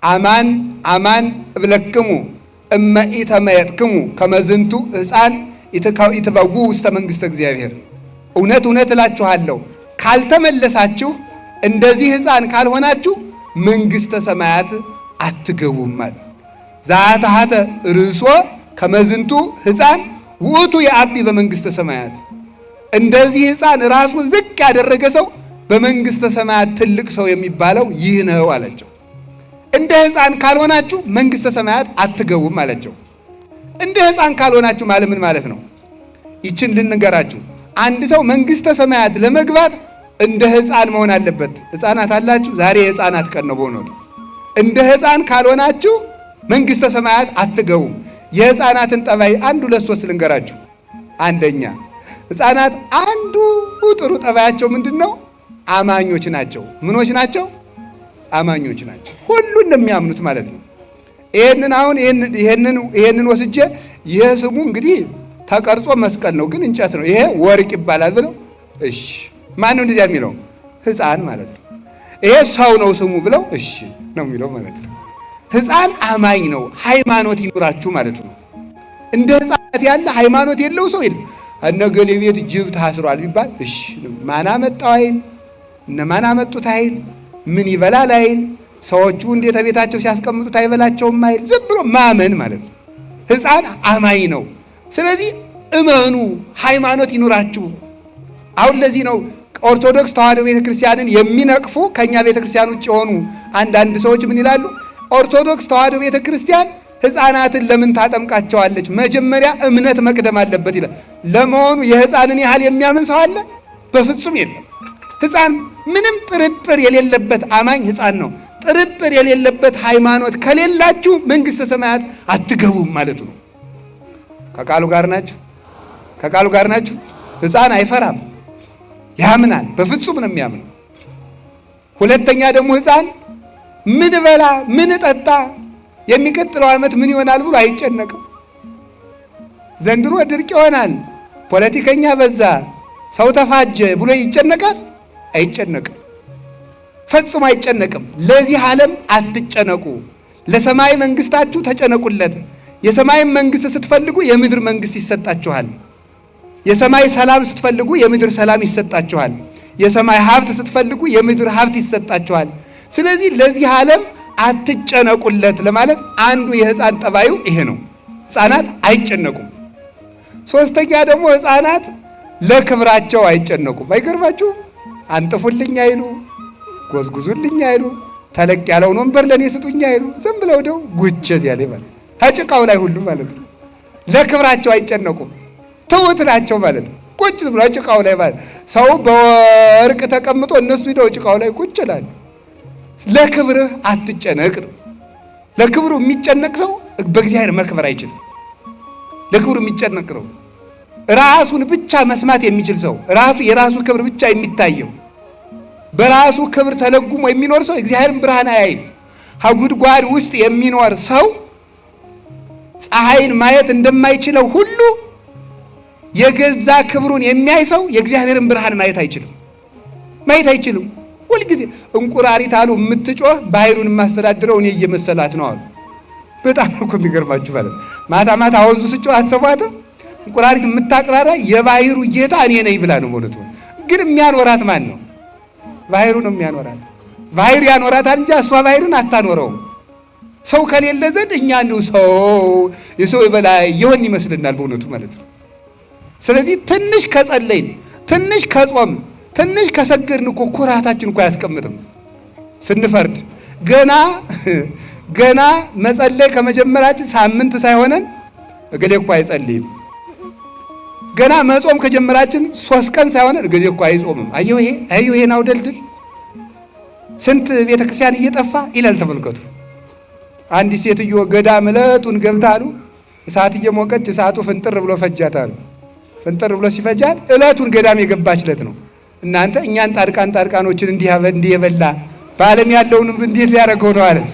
አማን አማን እብለክሙ እመ ኢተመየጥክሙ ከመዝንቱ ሕፃን ኢትበጉ ውስተ መንግሥተ እግዚአብሔር። እውነት እውነት እላችኋለሁ ካልተመለሳችሁ እንደዚህ ሕፃን ካልሆናችሁ መንግሥተ ሰማያት አትገቡም አለ። ዛታሐተ ርእሶ ከመዝንቱ ሕፃን ውእቱ የአቢ በመንግሥተ ሰማያት። እንደዚህ ሕፃን ራሱን ዝቅ ያደረገ ሰው በመንግሥተ ሰማያት ትልቅ ሰው የሚባለው ይህ ነው አላቸው። እንደ ሕፃን ካልሆናችሁ መንግሥተ ሰማያት አትገቡም አላቸው። እንደ ሕፃን ካልሆናችሁ ማለት ምን ማለት ነው? ይችን ልንገራችሁ። አንድ ሰው መንግሥተ ሰማያት ለመግባት እንደ ሕፃን መሆን አለበት። ሕፃናት አላችሁ? ዛሬ የሕፃናት ቀን ነው በእውነቱ። እንደ ሕፃን ካልሆናችሁ መንግሥተ ሰማያት አትገቡም። የሕፃናትን ጠባይ አንድ ሁለት ሶስት ልንገራችሁ። አንደኛ ሕፃናት አንዱ ጥሩ ጠባያቸው ምንድን ነው? አማኞች ናቸው። ምኖች ናቸው? አማኞች ናቸው። ሁሉን የሚያምኑት ማለት ነው። ይሄንን ወስጄ ይሄ ስሙ እንግዲህ ተቀርጾ መስቀል ነው፣ ግን እንጨት ነው። ይሄ ወርቅ ይባላል ብለው እሺ። ማን ነው እንደዚያ የሚለው? ሕፃን ማለት ነው። ይሄ ሰው ነው ስሙ ብለው እሺ ነው የሚለው ማለት ነው። ሕፃን አማኝ ነው። ሃይማኖት ይኑራችሁ ማለት ነው። እንደ ሕፃናት ያለ ሃይማኖት የለው ሰው የለም። እነገሌ ቤት ጅብ ታስሯል ቢባል እሺ፣ ማን አመጣው አይል፣ እነማን አመጡት አይል፣ ምን ይበላል አይል፣ ሰዎቹ እንዴት ቤታቸው ሲያስቀምጡት አይበላቸውም አይል፣ ዝም ብሎ ማመን ማለት ነው። ሕፃን አማኝ ነው። ስለዚህ እመኑ፣ ሃይማኖት ይኑራችሁ። አሁን ለዚህ ነው ኦርቶዶክስ ተዋሕዶ ቤተክርስቲያንን የሚነቅፉ ከኛ ቤተክርስቲያን ውጭ የሆኑ አንዳንድ ሰዎች ምን ይላሉ? ኦርቶዶክስ ተዋሕዶ ቤተክርስቲያን ሕፃናትን ለምን ታጠምቃቸዋለች? መጀመሪያ እምነት መቅደም አለበት ይላል። ለመሆኑ የሕፃንን ያህል የሚያምን ሰው አለ? በፍጹም የለም። ሕፃን ምንም ጥርጥር የሌለበት አማኝ ሕፃን ነው። ጥርጥር የሌለበት ሃይማኖት ከሌላችሁ መንግሥተ ሰማያት አትገቡም ማለቱ ነው። ከቃሉ ጋር ናችሁ? ከቃሉ ጋር ናችሁ? ሕፃን አይፈራም፣ ያምናል። በፍጹም ነው የሚያምነው። ሁለተኛ ደግሞ ሕፃን ምን በላ ምን ጠጣ የሚቀጥለው ዓመት ምን ይሆናል ብሎ አይጨነቅም። ዘንድሮ ድርቅ ይሆናል፣ ፖለቲከኛ በዛ፣ ሰው ተፋጀ ብሎ ይጨነቃል? አይጨነቅም። ፈጽሞ አይጨነቅም። ለዚህ ዓለም አትጨነቁ፣ ለሰማይ መንግሥታችሁ ተጨነቁለት። የሰማይ መንግሥት ስትፈልጉ የምድር መንግሥት ይሰጣችኋል። የሰማይ ሰላም ስትፈልጉ የምድር ሰላም ይሰጣችኋል። የሰማይ ሀብት ስትፈልጉ የምድር ሀብት ይሰጣችኋል። ስለዚህ ለዚህ ዓለም አትጨነቁለት ለማለት አንዱ የሕፃን ጠባዩ ይሄ ነው። ሕፃናት አይጨነቁም። ሶስተኛ ደግሞ ሕፃናት ለክብራቸው አይጨነቁም። አይገርማችሁ? አንጥፉልኝ አይሉ፣ ጎዝጉዙልኝ አይሉ፣ ተለቅ ያለውን ወንበር ለእኔ ስጡኝ አይሉ። ዝም ብለው ደው ጉቸዝ ያለ ማለት ከጭቃው ላይ ሁሉ ማለት ነው። ለክብራቸው አይጨነቁም። ትውት ናቸው ማለት ነው። ቁጭ ብሎ ጭቃው ላይ ማለት ሰው በወርቅ ተቀምጦ እነሱ ሂደው ጭቃው ላይ ቁጭ ይላሉ። ለክብርህ አትጨነቅ ነው። ለክብሩ የሚጨነቅ ሰው በእግዚአብሔር መክበር አይችልም። ለክብሩ የሚጨነቅ ነው። ራሱን ብቻ መስማት የሚችል ሰው፣ ራሱ የራሱ ክብር ብቻ የሚታየው፣ በራሱ ክብር ተለጉሞ የሚኖር ሰው እግዚአብሔርን ብርሃን አያይም። ከጉድጓድ ውስጥ የሚኖር ሰው ፀሐይን ማየት እንደማይችለው ሁሉ የገዛ ክብሩን የሚያይ ሰው የእግዚአብሔርን ብርሃን ማየት አይችልም። ሁልጊዜ እንቁራሪት አሉ የምትጮህ ባህሩን የማስተዳድረው እኔ እየመሰላት ነው አሉ። በጣም እኮ የሚገርማችሁ ማለት ማታ ማታ ወንዙ ስጮህ አትሰሟትም? እንቁራሪት የምታቅራራ የባህሩ ጌታ እኔ ነኝ ብላ ነው ማለት ነው። ግን የሚያኖራት ማን ነው? ባህሩ ነው የሚያኖራት። ባህሩ ያኖራታል እንጂ እሷ ባህሩን አታኖረውም። ሰው ከሌለ ዘንድ እኛ ነው ሰው የሰው በላይ ይሆን ይመስልናል በእውነቱ ማለት ነው። ስለዚህ ትንሽ ከጸለይን፣ ትንሽ ከጾም፣ ትንሽ ከሰገድን እኮ ኩራታችን እኮ አያስቀምጥም። ስንፈርድ ገና መጸለይ ከመጀመራችን ሳምንት ሳይሆነን እገሌ እኮ አይጸልይም። ገና መጾም ከጀመራችን 3 ቀን ሳይሆነን እገሌ እኮ አይጾምም። አየሁ ይሄን አውደልድል ስንት ቤተክርስቲያን እየጠፋ ይላል። ተመልከቱ። አንዲት ሴትዮ ገዳም ዕለቱን ገብታ አሉ እሳት እየሞቀች እሳቱ ፍንጥር ብሎ ፈጃታል። ፍንጥር ብሎ ሲፈጃት ዕለቱን ገዳም የገባችለት ነው። እናንተ እኛን ጣድቃኖችን እንዲህ የበላ በዓለም ያለውን እንዴት ሊያደርገው ነው አለች።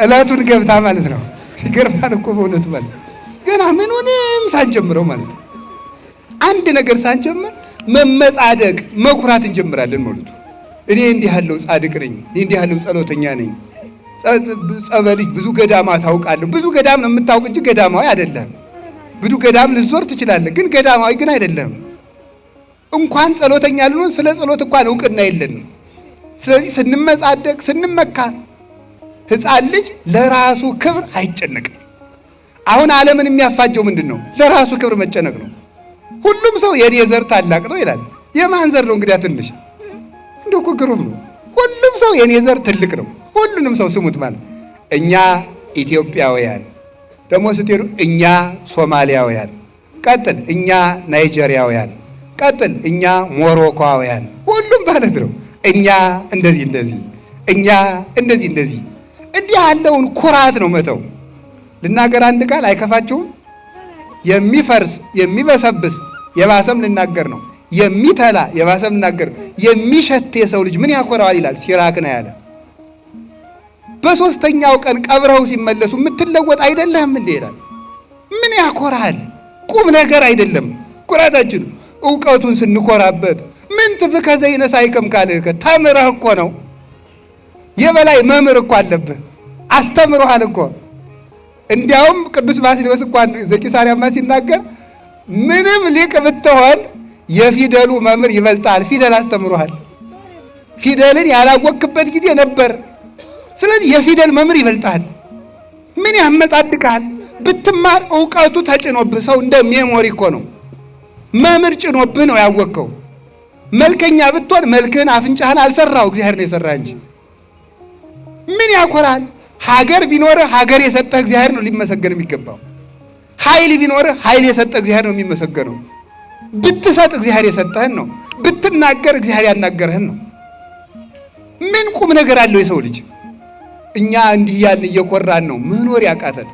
ዕለቱን ገብታ ማለት ነው። ይገርማል እኮ በእውነቱ ማለት ገና ምኑንም ሳንጀምረው ማለት ነው። አንድ ነገር ሳንጀምር መመጻደቅ መኩራት እንጀምራለን ማለት ነው። እኔ እንዲህ ያለው ጻድቅ ነኝ፣ እኔ እንዲህ ያለው ጸሎተኛ ነኝ፣ ጸበልጅ ብዙ ገዳማት ታውቃለህ። ብዙ ገዳም ነው የምታውቅ እንጂ ገዳማዊ አይደለም። ብዙ ገዳም ልትዞር ትችላለህ፣ ግን ገዳማዊ ግን አይደለም። እንኳን ጸሎተኛ ልንሆን ስለ ጸሎት እንኳን እውቅና የለንም። ስለዚህ ስንመጻደቅ ስንመካ ሕፃን ልጅ ለራሱ ክብር አይጨነቅም። አሁን ዓለምን የሚያፋጀው ምንድን ነው? ለራሱ ክብር መጨነቅ ነው። ሁሉም ሰው የኔ ዘር ታላቅ ነው ይላል። የማን ዘር ነው እንግዲያ? ትንሽ እንደው እኮ ግሩም ነው። ሁሉም ሰው የኔ ዘር ትልቅ ነው። ሁሉንም ሰው ስሙት ማለት እኛ ኢትዮጵያውያን ደግሞ ስትሄዱ እኛ ሶማሊያውያን፣ ቀጥል እኛ ናይጄሪያውያን፣ ቀጥል እኛ ሞሮኮውያን፣ ሁሉም ማለት ነው። እኛ እንደዚህ እንደዚህ፣ እኛ እንደዚህ እንደዚህ። እንዲህ ያለውን ኩራት ነው መተው። ልናገር አንድ ቃል አይከፋችሁም? የሚፈርስ የሚበሰብስ የባሰም ልናገር ነው። የሚተላ የባሰም ልናገር ነው። የሚሸት የሰው ልጅ ምን ያኮራዋል ይላል ሲራክ ነው ያለ። በሶስተኛው ቀን ቀብረው ሲመለሱ የምትለወጥ አይደለህም እንዴ ይላል። ምን ያኮራል? ቁም ነገር አይደለም ኩራታችን። እውቀቱን ስንኮራበት ምን ትፍከ ዘይነሳይከም ካልከ ተምረህ እኮ ነው። የበላይ መምህር እኮ አለብህ፣ አስተምሮሃል እኮ። እንዲያውም ቅዱስ ባስልዮስ እንኳን ዘቂሳርያማ ሲናገር ምንም ሊቅ ብትሆን የፊደሉ መምህር ይበልጣል። ፊደል አስተምሮሃል። ፊደልን ያላወቅበት ጊዜ ነበር። ስለዚህ የፊደል መምህር ይበልጣል። ምን ያመጻድቃል? ብትማር እውቀቱ ተጭኖብህ፣ ሰው እንደ ሜሞሪ እኮ ነው። መምህር ጭኖብህ ነው ያወቅከው። መልከኛ ብትሆን መልክህን አፍንጫህን አልሰራው እግዚአብሔር ነው የሰራ እንጂ። ምን ያኮራል? ሀገር ቢኖርህ ሀገር የሰጠህ እግዚአብሔር ነው ሊመሰገን የሚገባው። ኃይል ቢኖርህ ኃይል የሰጠህ እግዚአብሔር ነው የሚመሰገነው። ብትሰጥ እግዚአብሔር የሰጠህን ነው። ብትናገር እግዚአብሔር ያናገርህን ነው። ምን ቁም ነገር አለው የሰው ልጅ? እኛ እንዲህ ያልን እየኮራን ነው መኖር ያቃተን፣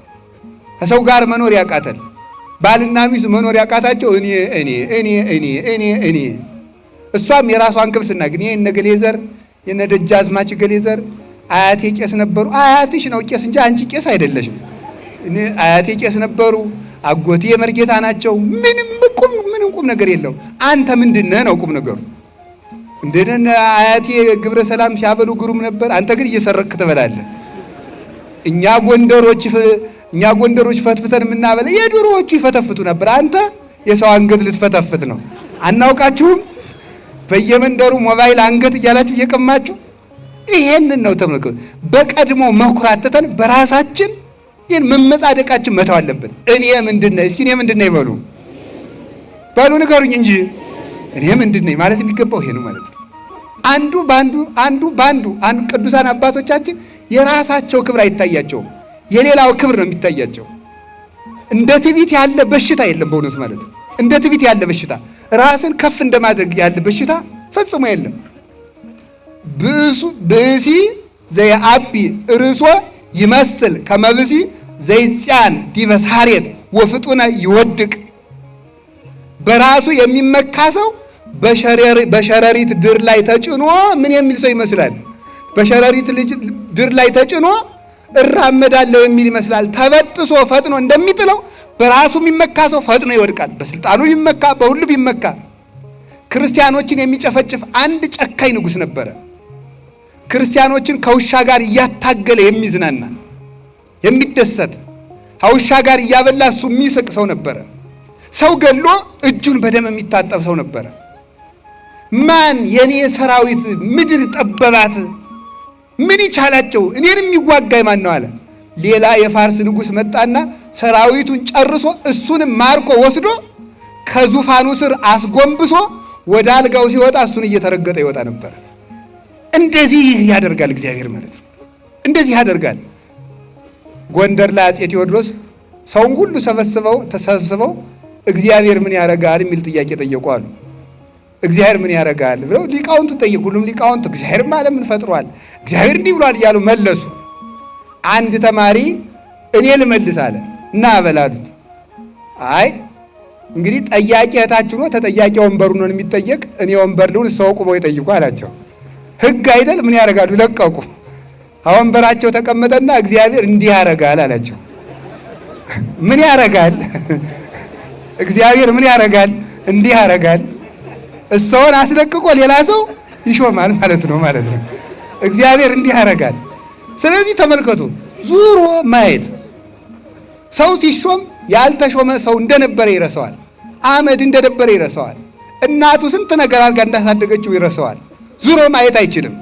ከሰው ጋር መኖር ያቃተን፣ ባልና ሚስት መኖር ያቃታቸው እኔ እኔ እኔ እኔ እኔ እኔ። እሷም የራሷን ክብስና ግን ይሄ እነ ገሌ ዘር የነ ደጃዝማች ገሌ ዘር አያቴ ቄስ ነበሩ። አያትሽ ነው ቄስ እንጂ አንቺ ቄስ አይደለሽም። አያቴ ቄስ ነበሩ፣ አጎቴ የመርጌታ ናቸው። ምንም ቁም ነገር የለው። አንተ ምንድነህ ነው ቁም ነገሩ? እንደነ አያቴ ግብረ ሰላም ሲያበሉ ግሩም ነበር። አንተ ግን እየሰረቅክ ትበላለህ። እኛ ጎንደሮች ፈትፍተን የምናበለ የድሮዎቹ ይፈተፍቱ ነበር። አንተ የሰው አንገት ልትፈተፍት ነው። አናውቃችሁም? በየመንደሩ ሞባይል አንገት እያላችሁ እየቀማችሁ ይሄንን ነው ተመልከቱ። በቀድሞ መኩራት ትተን በራሳችን ይሄን መመጻደቃችን መተው አለብን። እኔ ምንድነው? እስኪ እኔ ምንድነው ይበሉ ንገሩኝ እንጂ እኔ ምንድነው ማለት የሚገባው ይሄ ነው ማለት ነው። አንዱ ባንዱ ቅዱሳን አባቶቻችን የራሳቸው ክብር አይታያቸውም፣ የሌላው ክብር ነው የሚታያቸው። እንደ ትዕቢት ያለ በሽታ የለም በእውነት ማለት ነው። እንደ ትዕቢት ያለ በሽታ፣ ራስን ከፍ እንደማድረግ ያለ በሽታ ፈጽሞ የለም። ብእሲ ዘየአቢ ርእሶ ይመስል ከመብሲ ዘይጽያን ዲበ ሳሬት ወፍጡነ ይወድቅ። በራሱ የሚመካ ሰው በሸረሪት ድር ላይ ተጭኖ ምን የሚል ሰው ይመስላል? በሸረሪት ድር ላይ ተጭኖ እራመዳለሁ የሚል ይመስላል። ተበጥሶ ፈጥኖ እንደሚጥለው በራሱ የሚመካ ሰው ፈጥኖ ይወድቃል። በስልጣኑ ቢመካ፣ በሁሉ ቢመካ። ክርስቲያኖችን የሚጨፈጭፍ አንድ ጨካኝ ንጉሥ ነበረ። ክርስቲያኖችን ከውሻ ጋር እያታገለ የሚዝናና የሚደሰት፣ ከውሻ ጋር እያበላ እሱ የሚስቅ ሰው ነበረ። ሰው ገሎ እጁን በደም የሚታጠብ ሰው ነበረ። ማን የኔ ሰራዊት ምድር ጠበባት፣ ምን ይቻላቸው፣ እኔን የሚዋጋኝ ማን ነው አለ። ሌላ የፋርስ ንጉሥ መጣና ሰራዊቱን ጨርሶ እሱንም ማርኮ ወስዶ ከዙፋኑ ስር አስጎንብሶ ወደ አልጋው ሲወጣ እሱን እየተረገጠ ይወጣ ነበር። እንደዚህ ያደርጋል እግዚአብሔር ማለት ነው። እንደዚህ ያደርጋል። ጎንደር ላይ አፄ ቴዎድሮስ ሰውን ሁሉ ተሰብስበው እግዚአብሔር ምን ያደርጋል የሚል ጥያቄ ጠየቁ አሉ። እግዚአብሔር ምን ያደርጋል ብለው ሊቃውንቱ ጠየቁ። ሁሉም ሊቃውንቱ እግዚአብሔር ማለት ምን ፈጥሯል፣ እግዚአብሔር እንዲህ ብሏል እያሉ መለሱ። አንድ ተማሪ እኔ ልመልስ አለ እና አበላሉት። አይ እንግዲህ ጠያቂ እህታችሁ ነው፣ ተጠያቂ ወንበሩ ነው የሚጠየቅ፣ እኔ ወንበር ልሁን እሰው ቁመው ይጠይቁ አላቸው። ሕግ አይደል? ምን ያደርጋሉ? ለቀቁ። ወንበራቸው ተቀመጠና እግዚአብሔር እንዲህ ያደርጋል አላቸው። ምን ያደርጋል? እግዚአብሔር ምን ያደርጋል? እንዲህ ያደርጋል። እሰውን አስለቅቆ ሌላ ሰው ይሾማል ማለት ነው። እግዚአብሔር እንዲህ ያደርጋል። ስለዚህ ተመልከቱ፣ ዙሮ ማየት። ሰው ሲሾም ያልተሾመ ሰው እንደነበረ ይረሳዋል። አመድ እንደነበረ ይረሳዋል። እናቱ ስንት ነገር አድርጋ እንዳሳደገችው ይረሳዋል። ዙሮ ማየት አይችልም።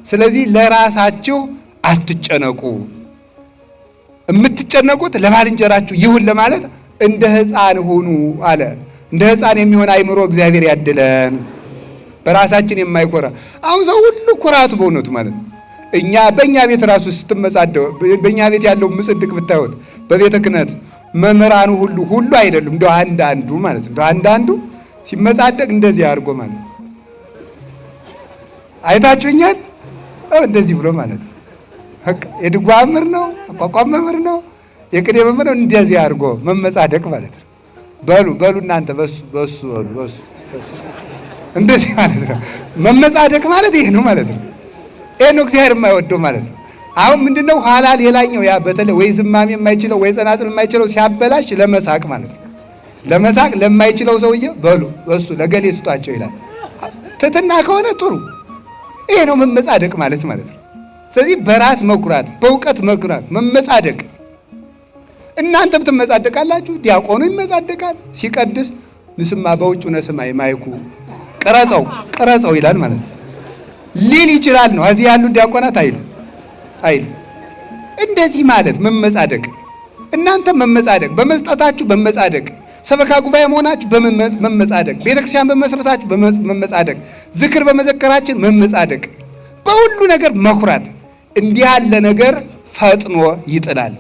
ስለዚህ ለራሳችሁ አትጨነቁ። የምትጨነቁት ለባልንጀራችሁ ይሁን ለማለት እንደ ሕፃን ሁኑ አለ። እንደ ሕፃን የሚሆን አይምሮ እግዚአብሔር ያድለን። በራሳችን የማይኮራ አሁን ሰው ሁሉ ኩራቱ በእውነቱ ማለት ነው። በእኛ ቤት ራሱ ስትመጻደው በእኛ ቤት ያለው ምጽድቅ ብታዩት በቤተ ክህነት መምህራኑ ሁሉ አይደሉም። እንደው አንዳንዱ ማለት ነው። እንደው አንዳንዱ ሲመጻደቅ እንደዚህ አድርጎ ማለት ነው። አይታችሁኛል? እንደዚህ ብሎ ማለት ነው። የድጓ መምህር ነው፣ አቋቋም መምህር ነው፣ የቅኔ መምህር ነው። እንደዚህ አድርጎ መመጻደቅ ማለት ነው። በሉ እናንተ በሱ እንደዚህ ማለት ነው። መመጻደቅ ማለት ይሄ ነው ማለት ነው። ይሄ ነው እግዚአብሔር የማይወደው ማለት ነው። አሁን ምንድነው ኋላ ሌላኛው ያ በተለይ ወይ ዝማሜ የማይችለው ወይ ጸናጽል የማይችለው ሲያበላሽ ለመሳቅ ማለት ነው። ለመሳቅ ለማይችለው ሰውዬ በሉ በሱ ለገሌ ስጧቸው ይላል። ትትና ከሆነ ጥሩ። ይሄ ነው መመጻደቅ ማለት ነው። ስለዚህ በራስ መኩራት፣ በእውቀት መኩራት፣ መመጻደቅ። እናንተም ትመጻደቃላችሁ፣ ዲያቆኑ ይመጻደቃል። ሲቀድስ ንስማ በውጭ ነስማይ ማይኩ ቀረጸው ይላል ማለት ነው። ሊል ይችላል ነው። እዚህ ያሉ ዲያቆናት አይሉ እንደዚህ ማለት መመጻደቅ። እናንተ መመጻደቅ፣ በመስጠታችሁ በመጻደቅ፣ ሰበካ ጉባኤ መሆናችሁ በመመጻደቅ፣ ቤተክርስቲያን በመስረታችሁ በመመጻደቅ፣ ዝክር በመዘከራችን መመጻደቅ፣ በሁሉ ነገር መኩራት። እንዲህ ያለ ነገር ፈጥኖ ይጥላል።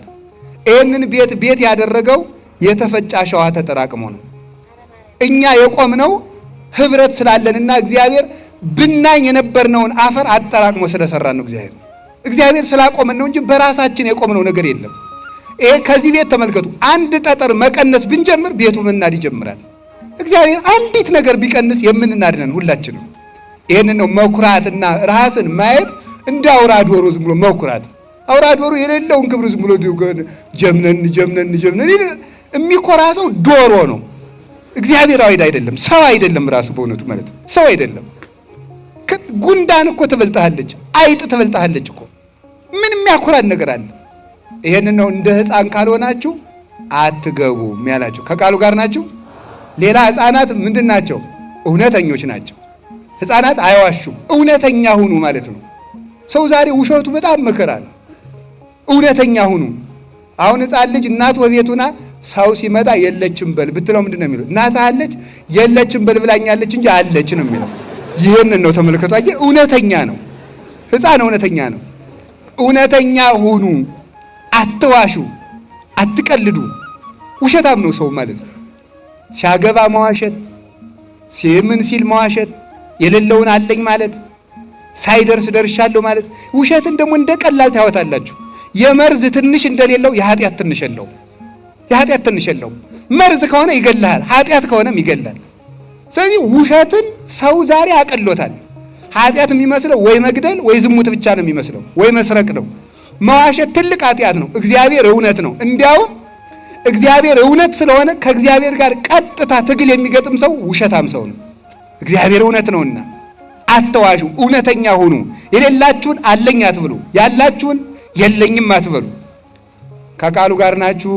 ይህንን ቤት ያደረገው የተፈጨ አሸዋ ተጠራቅሞ ነው። እኛ የቆምነው ህብረት ስላለንና እግዚአብሔር ብናኝ የነበርነውን አፈር አጠራቅሞ ስለሰራን ነው። እግዚአብሔር ስላቆመን ነው እንጂ በራሳችን የቆምነው ነገር የለም። ይሄ ከዚህ ቤት ተመልከቱ። አንድ ጠጠር መቀነስ ብንጀምር ቤቱ መናድ ይጀምራል። እግዚአብሔር አንዲት ነገር ቢቀንስ የምንናድነን ሁላችንም። ይህንን ነው መኩራትና ራስን ማየት። እንደ አውራ ዶሮ ዝም ብሎ መኩራት። አውራ ዶሮ የሌለውን ክብር ዝም ብሎ ጀምነን የሚኮራ ሰው ዶሮ ነው። እግዚአብሔራዊ አይደለም፣ ሰው አይደለም። ራሱ በእውነቱ ማለት ሰው አይደለም። ጉንዳን እኮ ትበልጣለች፣ አይጥ ትበልጣለች እኮ። ምን የሚያኮራን ነገር አለ? ይሄንን ነው እንደ ሕፃን ካልሆናችሁ አትገቡም ያላቸው። ከቃሉ ጋር ናችሁ። ሌላ ሕፃናት ምንድን ናቸው? እውነተኞች ናቸው። ሕፃናት አይዋሹም። እውነተኛ ሁኑ ማለት ነው። ሰው ዛሬ ውሸቱ በጣም መከራ ነው። እውነተኛ ሁኑ። አሁን ሕፃን ልጅ እናቱ በቤቱና ሰው ሲመጣ የለችም በል ብትለው ምንድን ነው የሚለው? እናትህ አለች? የለችም በል ብላኛለች እንጂ አለች ነው የሚለው። ይህንን ነው ተመልከቱ። አየህ፣ እውነተኛ ነው ሕፃን፣ እውነተኛ ነው። እውነተኛ ሁኑ፣ አትዋሹ፣ አትቀልዱ። ውሸታም ነው ሰው ማለት ነው። ሲያገባ መዋሸት፣ ምን ሲል መዋሸት፣ የሌለውን አለኝ ማለት፣ ሳይደርስ ደርሻለሁ ማለት። ውሸትን ደግሞ እንደ ቀላል ታወታላችሁ። የመርዝ ትንሽ እንደሌለው የኃጢአት ትንሽ የለውም። የኃጢአት ትንሽ የለውም። መርዝ ከሆነ ይገላል፣ ኃጢአት ከሆነም ይገላል። ስለዚህ ውሸትን ሰው ዛሬ አቀሎታል። ኃጢአት የሚመስለው ወይ መግደል ወይ ዝሙት ብቻ ነው የሚመስለው፣ ወይ መስረቅ ነው። መዋሸት ትልቅ ኃጢአት ነው። እግዚአብሔር እውነት ነው። እንዲያውም እግዚአብሔር እውነት ስለሆነ ከእግዚአብሔር ጋር ቀጥታ ትግል የሚገጥም ሰው ውሸታም ሰው ነው። እግዚአብሔር እውነት ነውና አትዋሹ፣ እውነተኛ ሁኑ። የሌላችሁን አለኝ አትብሉ፣ ያላችሁን የለኝም አትበሉ። ከቃሉ ጋር ናችሁ።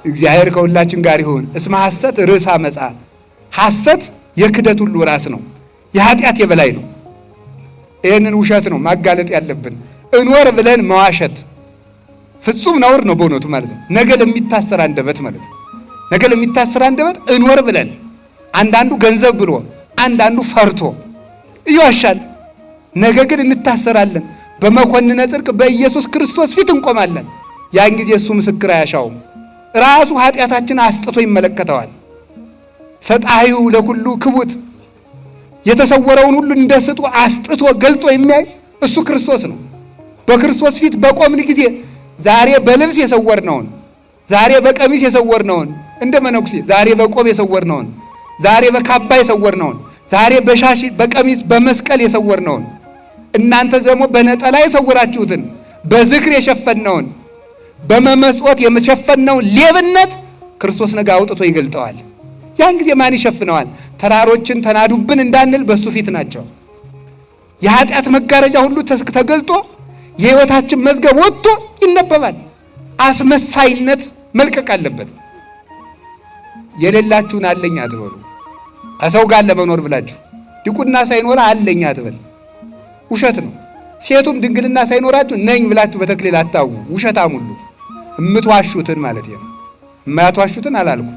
እግዚአብሔር ከሁላችን ጋር ይሁን። እስመ ሐሰት ርዕሰ አመፃ። ሐሰት የክደት ሁሉ ራስ ነው፣ የኃጢአት የበላይ ነው። ይህንን ውሸት ነው ማጋለጥ ያለብን። እንወር ብለን መዋሸት ፍጹም ነውር ነው በእውነቱ ማለት ነው። ነገ ለሚታሰር አንደበት ማለት ነው። ነገ ለሚታሰር አንደበት እንወር ብለን፣ አንዳንዱ ገንዘብ ብሎ፣ አንዳንዱ ፈርቶ ይዋሻል። ነገ ግን እንታሰራለን። በመኮንነ ጽድቅ በኢየሱስ ክርስቶስ ፊት እንቆማለን። ያን ጊዜ እሱ ምስክር አያሻውም። ራሱ ኃጢአታችን አስጥቶ ይመለከተዋል። ሰጣዩ ለኩሉ ክቡት፣ የተሰወረውን ሁሉ እንደ ስጡ አስጥቶ ገልጦ የሚያይ እሱ ክርስቶስ ነው። በክርስቶስ ፊት በቆምን ጊዜ ዛሬ በልብስ የሰወርነውን፣ ዛሬ በቀሚስ የሰወርነውን፣ እንደ መነኩሴ ዛሬ በቆብ የሰወርነውን፣ ዛሬ በካባ የሰወርነውን፣ ዛሬ በሻሽ በቀሚስ በመስቀል የሰወርነውን፣ እናንተ ደግሞ በነጠላ የሰወራችሁትን፣ በዝክር የሸፈነውን፣ በመመጽወት የሸፈነውን ሌብነት ክርስቶስ ነገ አውጥቶ ይገልጠዋል። ያን ጊዜ ማን ይሸፍነዋል? ተራሮችን ተናዱብን እንዳንል በሱ ፊት ናቸው። የኃጢአት መጋረጃ ሁሉ ተገልጦ የሕይወታችን መዝገብ ወጥቶ ይነበባል። አስመሳይነት መልቀቅ አለበት። የሌላችሁን አለኝ አትበሉ። ከሰው ጋር ለመኖር ብላችሁ ድቁና ሳይኖር አለኝ አትበል፣ ውሸት ነው። ሴቱም ድንግልና ሳይኖራችሁ ነኝ ብላችሁ በተክሊል አታውቁ፣ ውሸታም ሁሉ። እምትዋሹትን ማለት ነው። የማያትዋሹትን አላልኩ።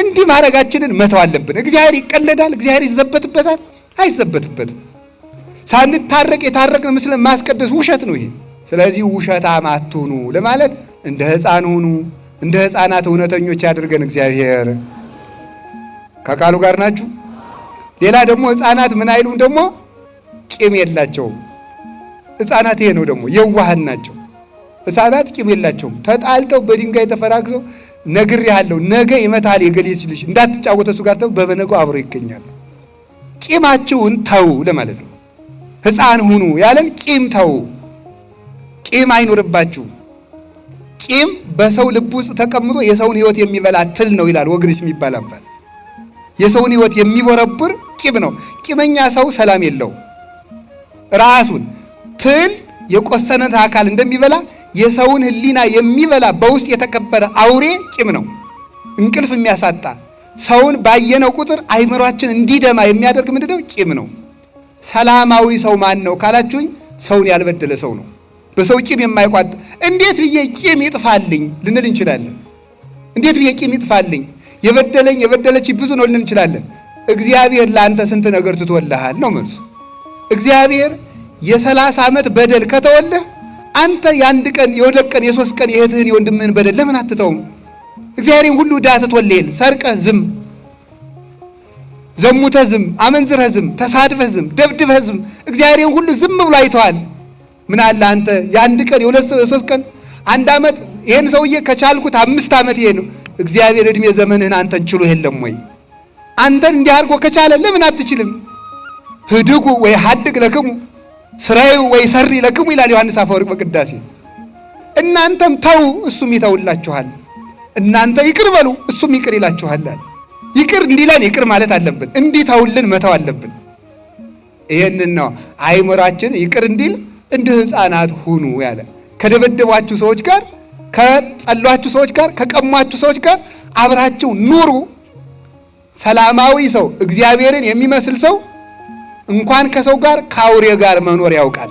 እንዲህ ማድረጋችንን መተው አለብን። እግዚአብሔር ይቀለዳል? እግዚአብሔር ይዘበትበታል? አይዘበትበትም። ሳንታረቅ የታረቅን ምስልን ማስቀደስ ውሸት ነው ይሄ። ስለዚህ ውሸታም አትሁኑ ለማለት እንደ ሕፃን ሁኑ፣ እንደ ሕፃናት እውነተኞች ያድርገን እግዚአብሔር። ከቃሉ ጋር ናችሁ? ሌላ ደግሞ ሕፃናት ምን አይሉም ደግሞ ቂም የላቸውም። ሕፃናት ይሄ ነው ደግሞ የዋሃን ናቸው። ሕፃናት ቂም የላቸውም። ተጣልተው በድንጋይ ተፈራግዘው ነግሬሃለሁ ነገ ይመታል የገሌች ልጅ እንዳትጫወተ እሱ ጋር ተው በበነገው አብሮ ይገኛሉ። ቂማችሁን ተው ለማለት ነው። ሕፃን ሁኑ ያለን ቂም ተው፣ ቂም አይኖርባችሁ። ቂም በሰው ልብ ውስጥ ተቀምጦ የሰውን ሕይወት የሚበላ ትል ነው ይላል ወግሪስ የሚባል አባል። የሰውን ሕይወት የሚቦረብር ቂም ነው። ቂመኛ ሰው ሰላም የለው። ራሱን ትል የቆሰነት አካል እንደሚበላ የሰውን ሕሊና የሚበላ በውስጥ የተቀበረ አውሬ ቂም ነው። እንቅልፍ የሚያሳጣ ሰውን ባየነው ቁጥር አይምሯችን እንዲደማ የሚያደርግ ምንድነው? ቂም ነው። ሰላማዊ ሰው ማን ነው ካላችሁኝ፣ ሰውን ያልበደለ ሰው ነው። በሰው ቂም የማይቋጥ እንዴት ብዬ ቂም ይጥፋልኝ ልንል እንችላለን። እንዴት ብዬ ቂም ይጥፋልኝ፣ የበደለኝ የበደለች ብዙ ነው ልንል እንችላለን። እግዚአብሔር ለአንተ ስንት ነገር ትቶልሃል ነው መልሱ። እግዚአብሔር የ30 ዓመት በደል ከተወልህ አንተ የአንድ ቀን የሁለት ቀን የሶስት ቀን የእህትህን የወንድምህን በደል ለምን አትተውም? እግዚአብሔርን ሁሉ ዕዳ ትቶልሃል። ሰርቀህ ዝም፣ ዘሙተህ ዝም፣ አመንዝረህ ዝም፣ ተሳድበህ ዝም፣ ደብድበህ ዝም፣ እግዚአብሔርን ሁሉ ዝም ብሎ አይተዋል። ምን አለ አንተ የአንድ ቀን የሁለት የሶስት ቀን አንድ ዓመት ይሄን ሰውዬ ከቻልኩት 5 ዓመት ይሄ ነው። እግዚአብሔር ዕድሜ ዘመንህን አንተን ችሎ የለም ወይ? አንተን እንዲህ አድርጎ ከቻለ ለምን አትችልም? ህድጉ ወይ ሀድግ ለክሙ ስራዩ ወይ ሰሪ ለክሙ ይላል ዮሐንስ አፈወርቅ በቅዳሴ። እናንተም ተው እሱም ይተውላችኋል፣ እናንተ ይቅር በሉ እሱም ይቅር ይላችኋል። ይቅር እንዲለን ይቅር ማለት አለብን፣ እንዲተውልን መተው አለብን። ይሄንን ነው አይምሯችን ይቅር እንዲል እንደ ሕፃናት ሁኑ ያለ። ከደበደቧችሁ ሰዎች ጋር፣ ከጠሏችሁ ሰዎች ጋር፣ ከቀሟችሁ ሰዎች ጋር አብራችሁ ኑሩ። ሰላማዊ ሰው እግዚአብሔርን የሚመስል ሰው እንኳን ከሰው ጋር ከአውሬ ጋር መኖር ያውቃል።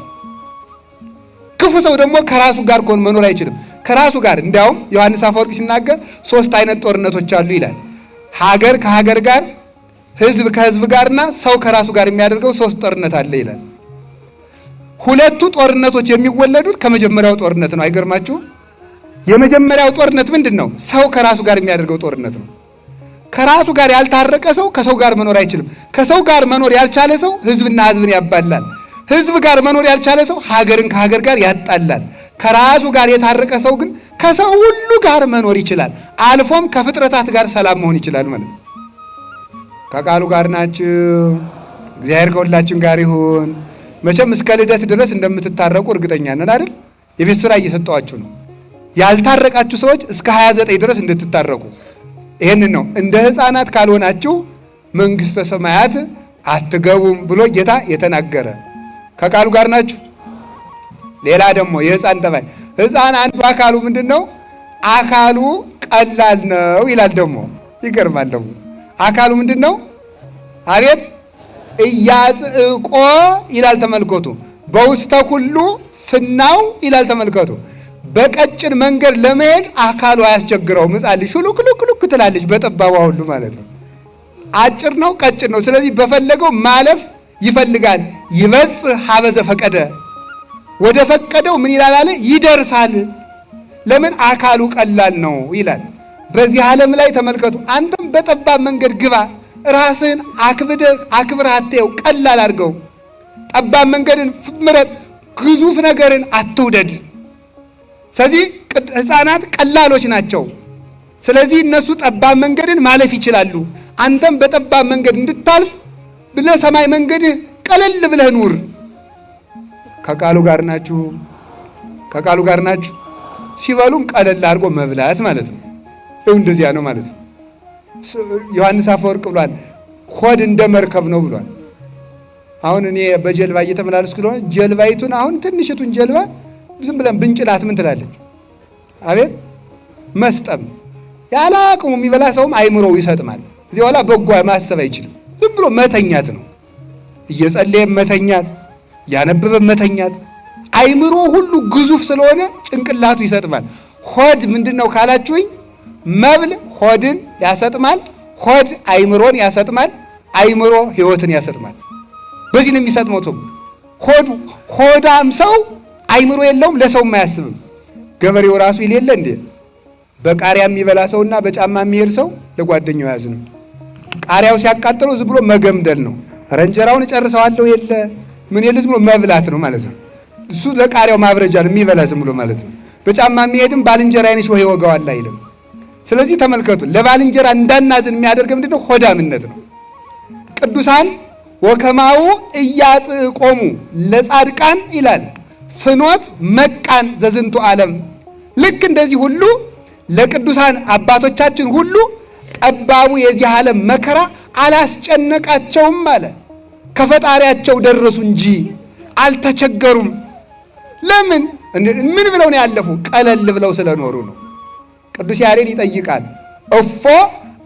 ክፉ ሰው ደግሞ ከራሱ ጋር ኮን መኖር አይችልም። ከራሱ ጋር እንዲያውም ዮሐንስ አፈወርቅ ሲናገር 3 አይነት ጦርነቶች አሉ ይላል። ሀገር ከሀገር ጋር፣ ህዝብ ከህዝብ ጋርና ሰው ከራሱ ጋር የሚያደርገው 3 ጦርነት አለ ይላል። 2ቱ ጦርነቶች የሚወለዱት ከመጀመሪያው ጦርነት ነው። አይገርማችሁም? የመጀመሪያው ጦርነት ምንድን ነው? ሰው ከራሱ ጋር የሚያደርገው ጦርነት ነው። ከራሱ ጋር ያልታረቀ ሰው ከሰው ጋር መኖር አይችልም። ከሰው ጋር መኖር ያልቻለ ሰው ህዝብና ህዝብን ያባላል። ህዝብ ጋር መኖር ያልቻለ ሰው ሀገርን ከሀገር ጋር ያጣላል። ከራሱ ጋር የታረቀ ሰው ግን ከሰው ሁሉ ጋር መኖር ይችላል። አልፎም ከፍጥረታት ጋር ሰላም መሆን ይችላል ማለት ነው። ከቃሉ ጋር ናችሁ። እግዚአብሔር ከሁላችን ጋር ይሁን። መቼም እስከ ልደት ድረስ እንደምትታረቁ እርግጠኛ ነን አይደል? የቤት ስራ እየሰጠዋችሁ ነው። ያልታረቃችሁ ሰዎች እስከ 29 ድረስ እንድትታረቁ ይሄንን ነው። እንደ ሕፃናት ካልሆናችሁ መንግሥተ ሰማያት አትገቡም ብሎ ጌታ የተናገረ። ከቃሉ ጋር ናችሁ። ሌላ ደግሞ የሕፃን ጠባይ፣ ሕፃን አንዱ አካሉ ምንድን ነው? አካሉ ቀላል ነው ይላል። ደግሞ ይገርማል። ደግሞ አካሉ ምንድን ነው? አቤት እያጽቆ ይላል። ተመልከቱ። በውስተ ኩሉ ፍናው ይላል። ተመልከቱ። በቀጭን መንገድ ለመሄድ አካሉ አያስቸግረውም። ሕፃን ልጅ ሹሉክሉክሉክ ትላለች በጠባቧ ሁሉ ማለት ነው። አጭር ነው፣ ቀጭን ነው። ስለዚህ በፈለገው ማለፍ ይፈልጋል። ይበጽሕ ሀበ ዘፈቀደ፣ ወደ ፈቀደው ምን ይላል አለ ይደርሳል። ለምን? አካሉ ቀላል ነው ይላል። በዚህ ዓለም ላይ ተመልከቱ። አንተም በጠባብ መንገድ ግባ፣ ራስህን አክብረህ አትየው፣ ቀላል አድርገው። ጠባብ መንገድን ምረጥ፣ ግዙፍ ነገርን አትውደድ። ስለዚህ ሕፃናት ቀላሎች ናቸው። ስለዚህ እነሱ ጠባብ መንገድን ማለፍ ይችላሉ። አንተም በጠባብ መንገድ እንድታልፍ ብለህ ሰማይ መንገድህ ቀለል ብለህ ኑር። ከቃሉ ጋር ናችሁ። ከቃሉ ጋር ናችሁ። ሲበሉም ቀለል አድርጎ መብላት ማለት ነው። ይኸው እንደዚያ ነው ማለት ነው። ዮሐንስ አፈወርቅ ብሏል፣ ሆድ እንደ መርከብ ነው ብሏል። አሁን እኔ በጀልባ እየተመላለስኩ ስለሆነ ጀልባይቱን አሁን ትንሽቱን ጀልባ ዝም ብለን ብንጭላት ምን ትላለች? አቤት መስጠም። ያለ አቅሙ የሚበላ ሰውም አይምሮው ይሰጥማል። እዚህ በኋላ በጎ ማሰብ አይችልም። ዝም ብሎ መተኛት ነው። እየጸለየም መተኛት፣ እያነበበም መተኛት። አይምሮ ሁሉ ግዙፍ ስለሆነ ጭንቅላቱ ይሰጥማል። ሆድ ምንድን ነው ካላችሁኝ፣ መብል ሆድን ያሰጥማል፣ ሆድ አይምሮን ያሰጥማል፣ አይምሮ ህይወትን ያሰጥማል። በዚህ ነው የሚሰጥመው። ሆዳም ሰው አይምሮ የለውም፣ ለሰውም አያስብም። ገበሬው ራሱ የሌለ እንዴ በቃሪያ የሚበላ ሰውና በጫማ የሚሄድ ሰው ለጓደኛው ያዝነው። ቃሪያው ሲያቃጥለው ዝም ብሎ መገምደል ነው። እንጀራውን እጨርሰዋለሁ የለ ምን የለ ዝም ብሎ መብላት ነው ማለት ነው። እሱ ለቃሪያው ማብረጃ ነው የሚበላ ዝም ብሎ ማለት ነው። በጫማ የሚሄድም ባልንጀራዬን ሾህ ይወጋዋል አይልም። ስለዚህ ተመልከቱ፣ ለባልንጀራ እንዳናዝን የሚያደርግ ምንድነው? ሆዳምነት ነው። ቅዱሳን ወከማው እያጽቆሙ ለጻድቃን ይላል ፍኖት መቃን ዘዝንቱ ዓለም። ልክ እንደዚህ ሁሉ ለቅዱሳን አባቶቻችን ሁሉ ጠባቡ የዚህ ዓለም መከራ አላስጨነቃቸውም አለ። ከፈጣሪያቸው ደረሱ እንጂ አልተቸገሩም። ለምን? ምን ብለው ነው ያለፉ? ቀለል ብለው ስለኖሩ ነው። ቅዱስ ያሬድ ይጠይቃል፣ እፎ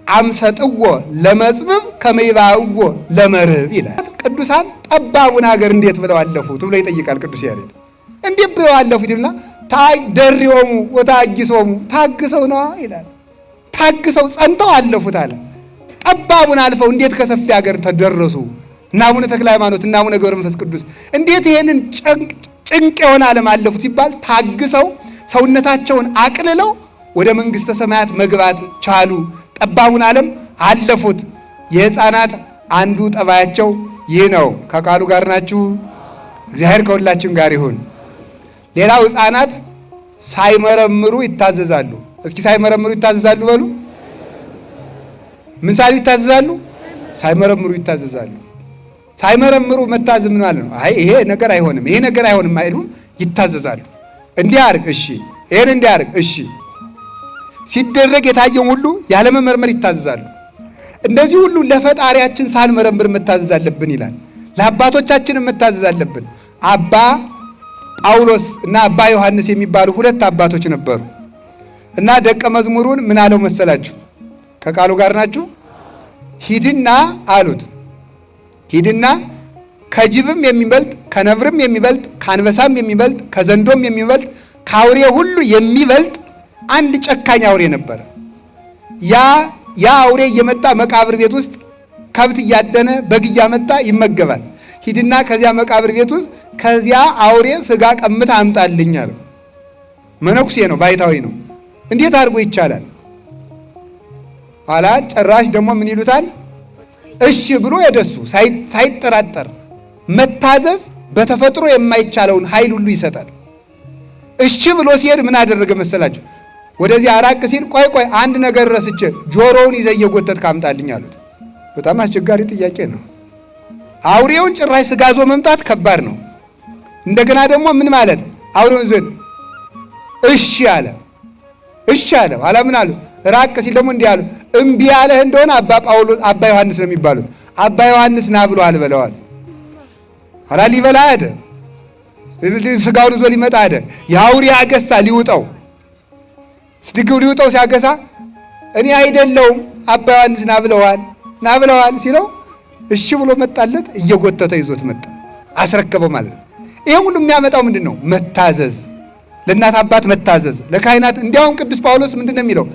አምሰጥዎ ለመጽብብ ከመይባእዎ ለመርብ ይላል። ቅዱሳን ጠባቡን ሀገር እንዴት ብለው አለፉት ብሎ ይጠይቃል ቅዱስ ያሬድ። እንዴት ብለው አለፉት ይልና ደሪዮሙ ወታግሶሙ ታግሰው ነዋ ይላል። ታግሰው ጸንተው አለፉት አለ። ጠባቡን አልፈው እንዴት ከሰፊ ሀገር ተደረሱ? እና አቡነ ተክለ ሃይማኖት እና አቡነ ገብረ መንፈስ ቅዱስ እንዴት ይሄንን ጭንቅ የሆነ ዓለም አለፉት ሲባል ታግሰው ሰውነታቸውን አቅልለው ወደ መንግሥተ ሰማያት መግባት ቻሉ። ጠባቡን ዓለም አለፉት። የሕፃናት አንዱ ጠባያቸው ይህ ነው። ከቃሉ ጋር ናችሁ? እግዚአብሔር ከሁላችን ጋር ይሁን። ሌላው ሕፃናት ሳይመረምሩ ይታዘዛሉ። እስኪ ሳይመረምሩ ይታዘዛሉ በሉ። ምን ሳይሉ ይታዘዛሉ? ሳይመረምሩ ይታዘዛሉ። ሳይመረምሩ መታዘዝ ምን ማለት ነው? አይ ይሄ ነገር አይሆንም፣ ይሄ ነገር አይሆንም አይሉም፣ ይታዘዛሉ። እንዲህ አድርግ እሺ፣ ይሄን እንዲህ አድርግ እሺ። ሲደረግ የታየውን ሁሉ ያለመመርመር ይታዘዛሉ። እንደዚህ ሁሉ ለፈጣሪያችን ሳንመረምር መታዘዝ አለብን ይላል። ለአባቶቻችን መታዘዝ አለብን። አባ ጳውሎስ እና አባ ዮሐንስ የሚባሉ ሁለት አባቶች ነበሩ እና ደቀ መዝሙሩን ምን አለው መሰላችሁ? ከቃሉ ጋር ናችሁ? ሂድና አሉት። ሂድና ከጅብም የሚበልጥ ከነብርም የሚበልጥ ከአንበሳም የሚበልጥ ከዘንዶም የሚበልጥ ከአውሬ ሁሉ የሚበልጥ አንድ ጨካኝ አውሬ ነበረ። ያ አውሬ እየመጣ መቃብር ቤት ውስጥ ከብት እያደነ በግ እያመጣ ይመገባል። ሂድና ከዚያ መቃብር ቤት ውስጥ ከዚያ አውሬ ስጋ ቀምታ አምጣልኝ አለው። መነኩሴ ነው፣ ባይታዊ ነው። እንዴት አድርጎ ይቻላል? ኋላ ጭራሽ ደግሞ ምን ይሉታል? እሺ ብሎ የደሱ ሳይጠራጠር መታዘዝ በተፈጥሮ የማይቻለውን ኃይል ሁሉ ይሰጣል። እሺ ብሎ ሲሄድ ምን አደረገ መሰላችሁ? ወደዚህ አራቅ ሲል ቆይ አንድ ነገር ረስቼ ጆሮውን ይዘህ እየጎተትክ አምጣልኝ አሉት። በጣም አስቸጋሪ ጥያቄ ነው። አውሬውን ጭራሽ ስጋዞ መምጣት ከባድ ነው። እንደገና ደግሞ ምን ማለት አውሬውን ዘን እሺ አለ። እሺ አለ። ኋላ ምን አሉ? ራቅ ሲል ደግሞ እንዲህ አሉ፣ እምቢ ያለህ እንደሆነ አባ ዮሐንስ ነው የሚባሉት። አባ ዮሐንስ ና ብሎ አልበለዋል። ኋላ ሊበላ ሄደ። ስጋውን ይዞ ሊመጣ ሄደ። የአውሬ አገሳ ሊውጠው ስድግው ሊውጠው ሲያገሳ እኔ አይደለሁም አባ ዮሐንስ ና ብለዋል ሲለው እሺ ብሎ መጣለት። እየጎተተ ይዞት መጣ፣ አስረከበው ማለት ነው። ይሄ ሁሉ የሚያመጣው ምንድን ነው? መታዘዝ፣ ለእናት አባት መታዘዝ፣ ለካህናት። እንዲያውም ቅዱስ ጳውሎስ ምንድን ነው የሚለው?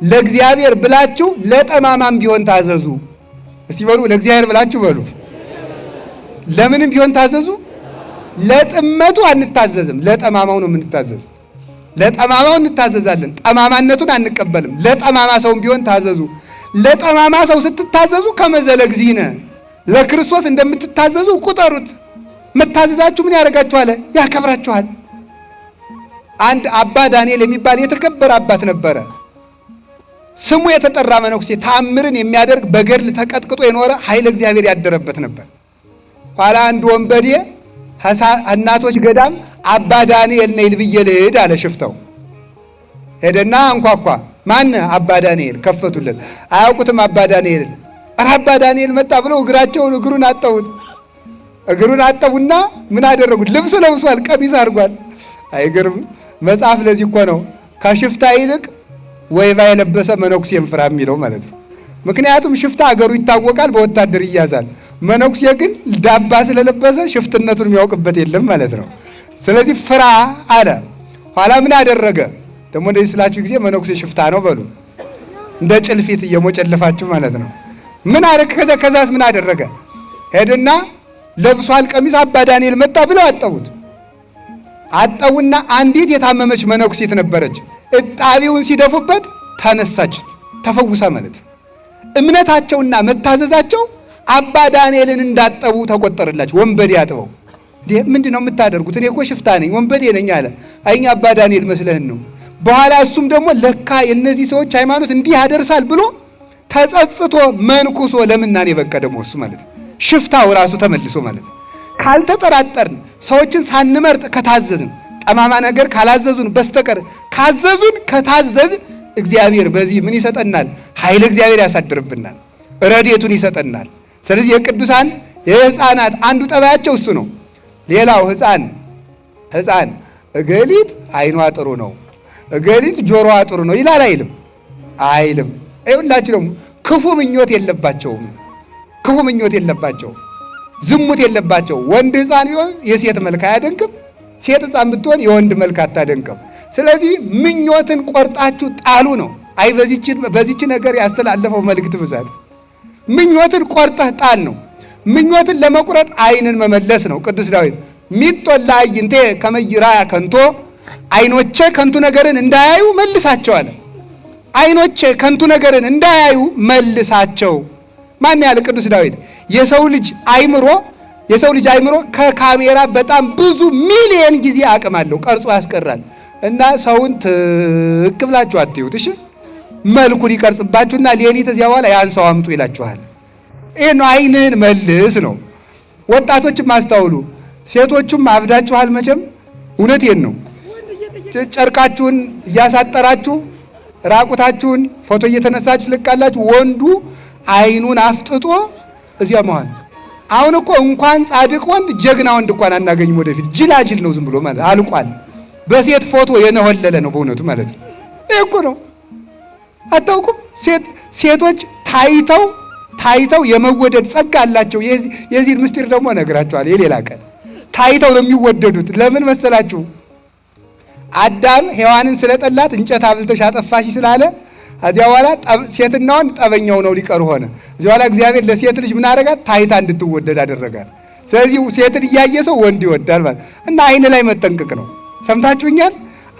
ለእግዚአብሔር ብላችሁ ለጠማማም ቢሆን ታዘዙ። እስቲ በሉ ለእግዚአብሔር ብላችሁ በሉ። ለምንም ቢሆን ታዘዙ። ለጥመቱ አንታዘዝም፣ ለጠማማው ነው የምንታዘዝ። ለጠማማው እንታዘዛለን፣ ጠማማነቱን አንቀበልም። ለጠማማ ሰውም ቢሆን ታዘዙ። ለጠማማ ሰው ስትታዘዙ ከመዘለ ጊዜነ ለክርስቶስ እንደምትታዘዙ ቁጠሩት። መታዘዛችሁ ምን ያደርጋችኋል? ያከብራችኋል። አንድ አባ ዳንኤል የሚባል የተከበረ አባት ነበረ። ስሙ የተጠራ መነኩሴ፣ ተአምርን የሚያደርግ በገድል ተቀጥቅጦ የኖረ ኃይለ እግዚአብሔር ያደረበት ነበር። ኋላ አንድ ወንበዴ እናቶች ገዳም አባ ዳንኤል ነይ ብዬ ልሂድ አለ። ሽፍተው ሄደና አንኳኳ። ማን? አባ ዳንኤል። ከፈቱለት። አያውቁትም አባ ዳንኤል። ኧረ አባ ዳንኤል መጣ ብለው እግሩን አጠቡት። እግሩን አጠቡና ምን አደረጉት? ልብስ ለብሷል፣ ቀሚስ አድርጓል። አይገርም? መጽሐፍ ለዚህ እኮ ነው ከሽፍታ ይልቅ ወይባ የለበሰ መነኩሴን ፍራ የሚለው ማለት ነው። ምክንያቱም ሽፍታ አገሩ ይታወቃል፣ በወታደር ይያዛል። መነኩሴ ግን ዳባ ስለለበሰ ሽፍትነቱን የሚያውቅበት የለም ማለት ነው። ስለዚህ ፍራ አለ። ኋላ ምን አደረገ? ደግሞ እንደዚህ ስላችሁ ጊዜ መነኩሴ ሽፍታ ነው በሉ፣ እንደ ጭልፊት እየሞጨለፋችሁ ማለት ነው። ምን አደረገ? ከዛስ ምን አደረገ? ሄድና ለብሷል ቀሚስ። አባ ዳንኤል መጣ ብለው አጠቡት። አጠቡና አንዲት የታመመች መነኩሴት ነበረች። እጣቢውን ሲደፉበት ተነሳች፣ ተፈውሳ ማለት ነው። እምነታቸውና መታዘዛቸው አባ ዳንኤልን እንዳጠቡ ተቆጠረላቸው። ወንበዴ አጥበው እንዴ ምንድን ነው የምታደርጉት? እኔ እኮ ሽፍታ ነኝ ወንበዴ ነኝ አለ። አይኛ አባ ዳንኤል መስለህን ነው። በኋላ እሱም ደግሞ ለካ የእነዚህ ሰዎች ሃይማኖት እንዲህ ያደርሳል ብሎ ተጸጽቶ መንኩሶ ለምናኔ በቃ ደግሞ እሱ ማለት ሽፍታው ራሱ ተመልሶ ማለት ካልተጠራጠርን፣ ሰዎችን ሳንመርጥ ከታዘዝን፣ ጠማማ ነገር ካላዘዙን በስተቀር ካዘዙን ከታዘዝን እግዚአብሔር በዚህ ምን ይሰጠናል? ኃይለ እግዚአብሔር ያሳድርብናል፣ ረድኤቱን ይሰጠናል። ስለዚህ የቅዱሳን የሕፃናት አንዱ ጠባያቸው እሱ ነው። ሌላው ሕፃን እገሊት አይኗ ጥሩ ነው፣ እገሊት ጆሮዋ ጥሩ ነው ይላል አይልም? አይልም። ይኸውላችሁ ደግሞ ክፉ ምኞት የለባቸውም፣ ክፉ ምኞት የለባቸውም፣ ዝሙት የለባቸው። ወንድ ሕፃን ቢሆን የሴት መልክ አያደንቅም፣ ሴት ሕፃን ብትሆን የወንድ መልክ አታደንቅም። ስለዚህ ምኞትን ቆርጣችሁ ጣሉ ነው። አይ በዚች ነገር ያስተላለፈው መልእክት ብዛት ምኞትን ቆርጠህ ጣል ነው። ምኞትን ለመቁረጥ ዓይንን መመለስ ነው። ቅዱስ ዳዊት ሚጦላ አይንቴ ከመይራ ከንቶ፣ ዓይኖቼ ከንቱ ነገርን እንዳያዩ መልሳቸው አለ። ዓይኖቼ ከንቱ ነገርን እንዳያዩ መልሳቸው። ማን ያለ? ቅዱስ ዳዊት። የሰው ልጅ አይምሮ ከካሜራ በጣም ብዙ ሚሊየን ጊዜ አቅም አለው፣ ቀርጾ ያስቀራል። እና ሰውን ትክ ብላችሁ አትዩት። እሺ መልኩን ይቀርጽባችሁና ሌሊት እዚያ በኋላ ያን ሰው አምጡ ይላችኋል። ይሄ ነው ዓይንህን መልስ ነው። ወጣቶችም አስተውሉ፣ ሴቶቹም አብዳችኋል መቼም። እውነቴን ነው። ጨርቃችሁን እያሳጠራችሁ ራቁታችሁን ፎቶ እየተነሳችሁ ልቃላችሁ። ወንዱ ዓይኑን አፍጥጦ እዚያ መሃል። አሁን እኮ እንኳን ጻድቅ ወንድ ጀግና ወንድ እንኳን አናገኝም። ወደፊት ጅላጅል ነው ዝም ብሎ ማለት አልቋል። በሴት ፎቶ የነሆለለ ነው በእውነቱ ማለት ነው። ይሄ እኮ ነው። አታውቁም? ሴቶች ታይተው የመወደድ ጸጋ አላቸው። የዚህ ምስጢር ደግሞ እነግራቸዋለሁ የሌላ ቀን። ታይተው ነው የሚወደዱት። ለምን መሰላችሁ? አዳም ሔዋንን ስለጠላት እንጨት አብልተሽ አጠፋሽ ስላለ እዚያ በኋላ ሴትና ወንድ ጠበኛው ነው ሊቀሩ ሆነ። እዚያ በኋላ እግዚአብሔር ለሴት ልጅ ምን አደረጋት? ታይታ እንድትወደድ አደረጋት። ስለዚህ ሴትን እያየ ሰው ወንድ ይወዳል ማለት እና ዓይን ላይ መጠንቀቅ ነው። ሰምታችሁኛል?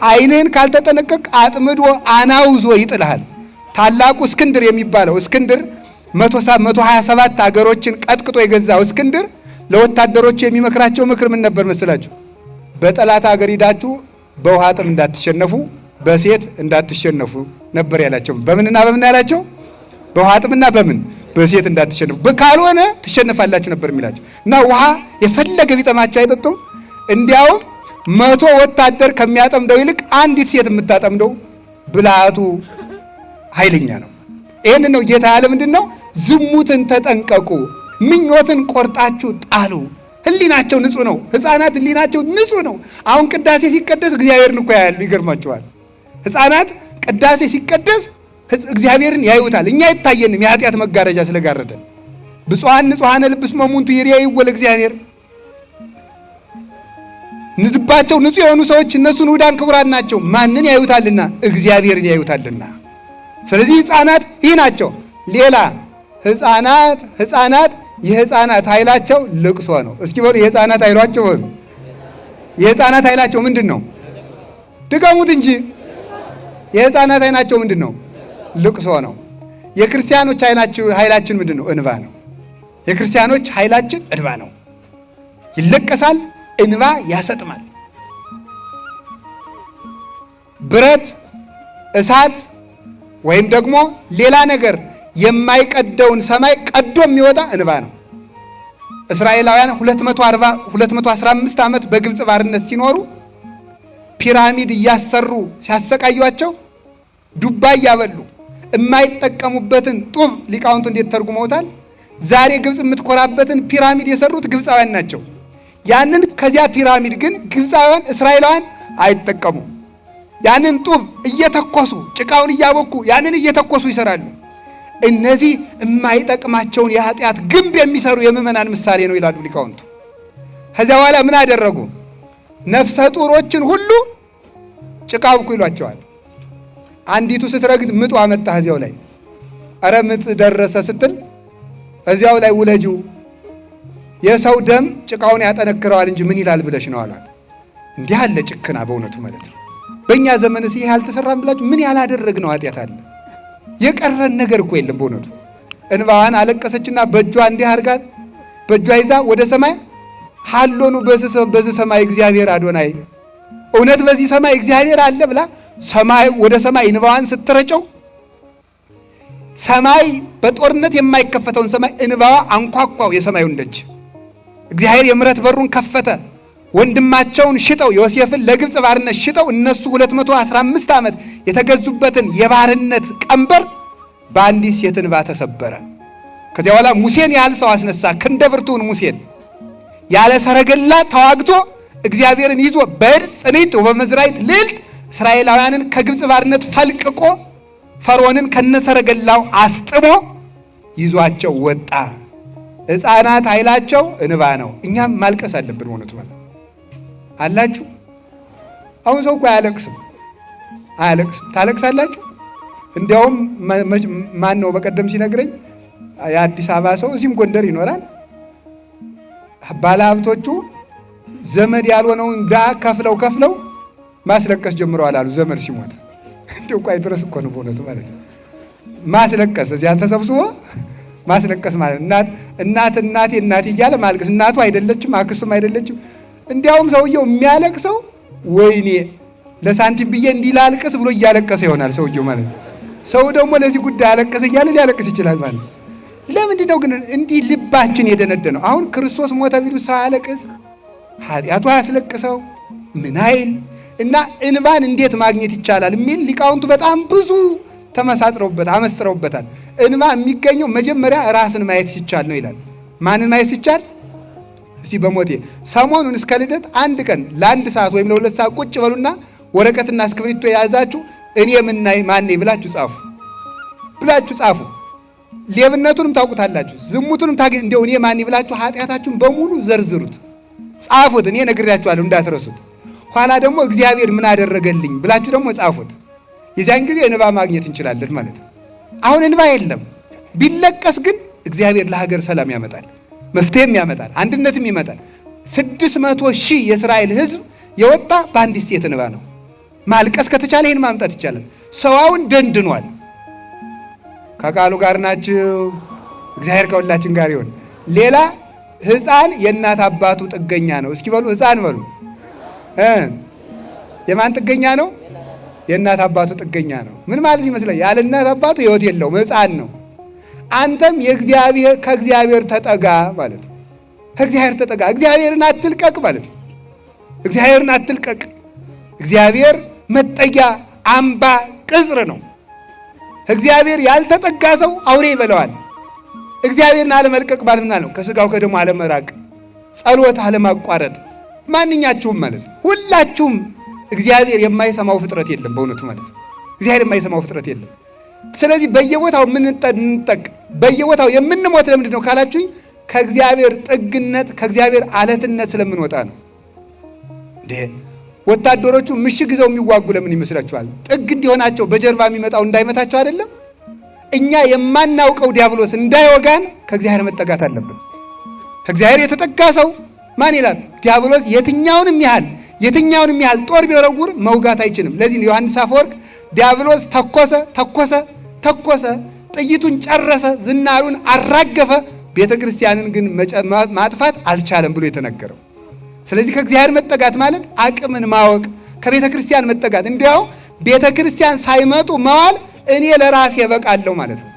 ዓይንህን ካልተጠነቀቅ አጥምዶ አናውዞ ይጥልሃል። ታላቁ እስክንድር የሚባለው እስክንድር 127 ሀገሮችን ቀጥቅጦ የገዛው እስክንድር ለወታደሮቹ የሚመክራቸው ምክር ምን ነበር መስላችሁ? በጠላት ሀገር ሂዳችሁ በውሃ ጥም እንዳትሸነፉ፣ በሴት እንዳትሸነፉ ነበር ያላቸው። በምንና በምን ያላቸው? በውሃ ጥምና በሴት እንዳትሸነፉ፣ ካልሆነ ትሸነፋላችሁ ነበር የሚላቸው። እና ውሃ የፈለገ ቢጠማቸው አይጠጡም። እንዲያውም 100 ወታደር ከሚያጠምደው ይልቅ አንዲት ሴት የምታጠምደው ብልሃቱ ኃይለኛ ነው። ይህን ነው ጌታ ያለ። ምንድን ነው? ዝሙትን ተጠንቀቁ፣ ምኞትን ቆርጣችሁ ጣሉ። ህሊናቸው ንጹህ ነው። ሕፃናት ህሊናቸው ንጹህ ነው። አሁን ቅዳሴ ሲቀደስ እግዚአብሔርን እኮ ያያሉ። ይገርማችኋል። ሕፃናት ቅዳሴ ሲቀደስ እግዚአብሔርን ያዩታል። እኛ አይታየንም፣ የኃጢአት መጋረጃ ስለጋረደን። ብፁዓን ንጹሐነ ልብ እስመ እሙንቱ ይሬእይዎ ለእግዚአብሔር። ልባቸው ንጹህ የሆኑ ሰዎች እነሱን ውዳን ክቡራን ናቸው። ማንን ያዩታልና? እግዚአብሔርን ያዩታልና። ስለዚህ ሕፃናት ይህ ናቸው። ሌላ ሕፃናት የሕፃናት ኃይላቸው ልቅሶ ነው። እስኪ በሉ የሕፃናት ኃይላቸው በሉ። የሕፃናት ኃይላቸው ምንድን ነው? ድገሙት እንጂ። የሕፃናት ኃይላቸው ምንድን ነው? ልቅሶ ነው። የክርስቲያኖች ኃይላችን ምንድን ነው? እንባ ነው። የክርስቲያኖች ኃይላችን እንባ ነው። ይለቀሳል፣ እንባ ያሰጥማል። ብረት፣ እሳት ወይም ደግሞ ሌላ ነገር የማይቀደውን ሰማይ ቀዶ የሚወጣ እንባ ነው። እስራኤላውያን 215 ዓመት በግብፅ ባርነት ሲኖሩ ፒራሚድ እያሰሩ ሲያሰቃዩቸው ዱባ እያበሉ የማይጠቀሙበትን ጡብ ሊቃውንቱ እንዴት ተርጉመውታል? ዛሬ ግብፅ የምትኮራበትን ፒራሚድ የሰሩት ግብፃውያን ናቸው። ያንን ከዚያ ፒራሚድ ግን ግብፃውያን እስራኤላውያን አይጠቀሙም። ያንን ጡብ እየተኮሱ ጭቃውን እያቦኩ ያንን እየተኮሱ ይሰራሉ። እነዚህ የማይጠቅማቸውን የኃጢአት ግንብ የሚሰሩ የምዕመናን ምሳሌ ነው ይላሉ ሊቃውንቱ። ከዚያ በኋላ ምን አደረጉ? ነፍሰ ጡሮችን ሁሉ ጭቃ አብኩ ይሏቸዋል። አንዲቱ ስትረግጥ ምጡ አመጣ። እዚያው ላይ አረ ምጥ ደረሰ ስትል እዚያው ላይ ውለጂው፣ የሰው ደም ጭቃውን ያጠነክረዋል እንጂ ምን ይላል ብለሽ ነው አሏት። እንዲህ አለ ጭክና በእውነቱ ማለት ነው። በእኛ ዘመንስ ይህ አልተሰራም ብላችሁ ምን ያላደረግነው ኃጢአት አለ? የቀረን ነገር እኮ የለም በእውነቱ። እንባዋን አለቀሰችና በእጇ እንዲህ አድርጋት በእጇ ይዛ ወደ ሰማይ ሀሎኑ በዚህ ሰማይ እግዚአብሔር አዶናይ፣ እውነት በዚህ ሰማይ እግዚአብሔር አለ ብላ ሰማይ ወደ ሰማይ እንባዋን ስትረጨው ሰማይ በጦርነት የማይከፈተውን ሰማይ እንባዋ አንኳኳው የሰማዩን ደጅ። እግዚአብሔር የምሕረት በሩን ከፈተ። ወንድማቸውን ሽጠው ዮሴፍን ለግብፅ ባርነት ሽጠው እነሱ 215 ዓመት የተገዙበትን የባርነት ቀንበር በአንዲት ሴት እንባ ተሰበረ። ከዚያ በኋላ ሙሴን ያህል ሰው አስነሳ። ክንደ ብርቱውን ሙሴን ያለ ሰረገላ ተዋግቶ እግዚአብሔርን ይዞ በዕድ ጽኒት ወበመዝራይት ልዕልት እስራኤላውያንን ከግብፅ ባርነት ፈልቅቆ ፈርዖንን ከነሰረገላው አስጥሞ ይዟቸው ወጣ። ሕፃናት ኃይላቸው እንባ ነው። እኛም ማልቀስ አለብን። እውነቱ ማለት አላችሁ። አሁን ሰው እኮ አያለቅስም። ታለቅሳላችሁ? እንዲያውም ማን ነው በቀደም ሲነግረኝ የአዲስ አበባ ሰው እዚህም ጎንደር ይኖራል። ባለሀብቶቹ ዘመድ ያልሆነውን ድሃ ከፍለው ማስለቀስ ጀምረዋል አሉ። ዘመድ ሲሞት እንዲሁ ቋይ ድረስ እኮ ነው በእውነቱ ማለት ነው። ማስለቀስ እዚያ ተሰብስቦ ማስለቀስ ማለት እናቴ እያለ ማልቀስ። እናቱ አይደለችም፣ አክስቱም አይደለችም። እንዲያውም ሰውየው የሚያለቅሰው ወይኔ ለሳንቲም ብዬ እንዲህ ላልቅስ ብሎ እያለቀሰ ይሆናል ሰውየው ማለት ነው። ሰው ደግሞ ለዚህ ጉዳይ አለቀሰ እያለ ሊያለቅስ ይችላል ማለት ነው። ለምንድን ነው ግን እንዲህ ልባችን የደነደነው? አሁን ክርስቶስ ሞተ ቢሉ ሰው አያለቅስ? ኃጢአቱ አያስለቅሰው? ምን አይል እና እንባን እንዴት ማግኘት ይቻላል የሚል ሊቃውንቱ በጣም ብዙ አመስጥረውበታል። እንባ የሚገኘው መጀመሪያ ራስን ማየት ሲቻል ነው ይላል። ማንን ማየት ሲቻል? እስቲ በሞቴ ሰሞኑን እስከ ልደት አንድ ቀን ለ1 ሰዓት ወይም ለ2 ሰዓት ቁጭ በሉና ወረቀትና እስክሪብቶ የያዛችሁ እኔ ምናይ ማን ነኝ ብላችሁ ጻፉ። ሌብነቱንም ታውቁታላችሁ፣ ዝሙቱንም እንደው እኔ ማን ብላችሁ ኃጢአታችሁን በሙሉ ዘርዝሩት፣ ጻፉት። እኔ ነግሬያችኋለሁ እንዳትረሱት። ኋላ ደግሞ እግዚአብሔር ምን አደረገልኝ ብላችሁ ደግሞ ጻፉት። የዚያን ጊዜ እንባ ማግኘት እንችላለን ማለት ነው። አሁን እንባ የለም። ቢለቀስ ግን እግዚአብሔር ለሀገር ሰላም ያመጣል፣ መፍትሄም ያመጣል፣ አንድነትም ይመጣል። 600,000 የእስራኤል ሕዝብ የወጣ በአንዲት ሴት እንባ ነው። ማልቀስ ከተቻለ ይህን ማምጣት ይቻላል። ሰዋውን ደንድኗል። ከቃሉ ጋር ናችሁ። እግዚአብሔር ከሁላችን ጋር ይሁን። ሌላ ሕፃን የእናት አባቱ ጥገኛ ነው። እስኪ በሉ ሕፃን በሉ። የማን ጥገኛ ነው? የእናት አባቱ ጥገኛ ነው። ምን ማለት ይመስላል? ያለ እናት አባቱ ሕይወት የለውም፣ ሕፃን ነው። አንተም ከእግዚአብሔር ተጠጋ ማለት ነው። ከእግዚአብሔር ተጠጋ፣ እግዚአብሔርን አትልቀቅ ማለት ነው። እግዚአብሔርን አትልቀቅ። እግዚአብሔር መጠጊያ አምባ ቅጽር ነው። እግዚአብሔር ያልተጠጋ ሰው አውሬ ይበለዋል። እግዚአብሔርን አለመልቀቅ ማለት ነው፣ ከስጋው ከደሙ አለመራቅ፣ ጸሎት አለማቋረጥ። ማንኛችሁም ማለት ነው፣ ሁላችሁም እግዚአብሔር የማይሰማው ፍጥረት የለም በእውነቱ ማለት ነው። እግዚአብሔር የማይሰማው ፍጥረት የለም። ስለዚህ በየቦታው የምንጠቅ በየቦታው የምንሞት ለምንድን ነው ካላችሁኝ፣ ከእግዚአብሔር ጥግነት ከእግዚአብሔር አለትነት ስለምንወጣ ነው። ወታደሮቹ ምሽግ ይዘው የሚዋጉ ለምን ይመስላችኋል? ጥግ እንዲሆናቸው በጀርባ የሚመጣው እንዳይመታቸው አይደለም። እኛ የማናውቀው ዲያብሎስ እንዳይወጋን ከእግዚአብሔር መጠጋት አለብን። ከእግዚአብሔር የተጠጋ ሰው ማን ይላል? ዲያብሎስ የትኛውንም ያህል ጦር ቢወረውር መውጋት አይችልም። ለዚህ ነው ዮሐንስ አፈወርቅ ዲያብሎስ ተኮሰ፣ ጥይቱን ጨረሰ፣ ዝናሩን አራገፈ፣ ቤተ ክርስቲያንን ግን ማጥፋት አልቻለም ብሎ የተነገረው። ስለዚህ ከእግዚአብሔር መጠጋት ማለት አቅምን ማወቅ፣ ከቤተ ክርስቲያን መጠጋት። እንዲያው ቤተ ክርስቲያን ሳይመጡ መዋል እኔ ለራሴ እበቃለሁ ማለት ነው።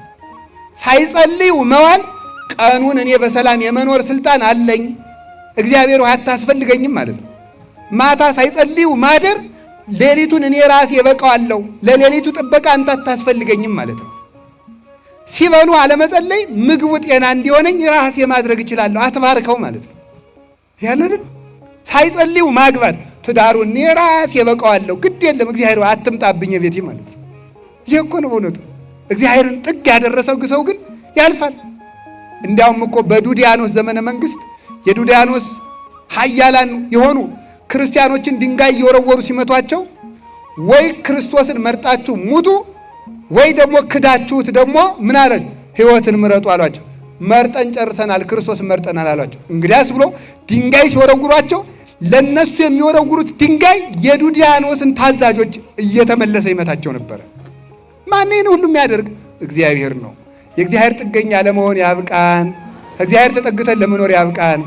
ሳይጸልዩ መዋል ቀኑን እኔ በሰላም የመኖር ስልጣን አለኝ፣ እግዚአብሔር አታስፈልገኝም ማለት ነው። ማታ ሳይጸልዩ ማደር ሌሊቱን እኔ ራሴ እበቃዋለሁ፣ ለሌሊቱ ጥበቃ አንተ አታስፈልገኝም ማለት ነው። ሲበሉ አለመጸለይ ምግቡ ጤና እንዲሆነኝ ራሴ ማድረግ እችላለሁ። አትባርከው ማለት ነው ያለን። ሳይጸልዩ ማግባት ትዳሩን እኔ ራሴ በቃዋለሁ፣ ግድ የለም እግዚአብሔር አትምጣብኝ ቤቴ ማለት ነው። ይሄ እኮ ነው በእውነቱ። እግዚአብሔርን ጥግ ያደረሰው ሰው ግን ያልፋል። እንዲያውም እኮ በዱዲያኖስ ዘመነ መንግስት የዱዲያኖስ ኃያላን የሆኑ ክርስቲያኖችን ድንጋይ እየወረወሩ ሲመቷቸው ወይ ክርስቶስን መርጣችሁ ሙቱ ወይ ደግሞ ክዳችሁት ደግሞ ምን አለ ሕይወትን ምረጡ አሏቸው። መርጠን ጨርሰናል፣ ክርስቶስን መርጠናል አሏቸው። እንግዲያስ ብሎ ድንጋይ ሲወረውሯቸው ለነሱ የሚወረውሩት ድንጋይ የዱዲያኖስን ታዛዦች እየተመለሰ ይመታቸው ነበረ። ማን ይህን ሁሉ የሚያደርግ? እግዚአብሔር ነው። የእግዚአብሔር ጥገኛ ለመሆን ያብቃን። እግዚአብሔር ተጠግተን ለመኖር ያብቃን።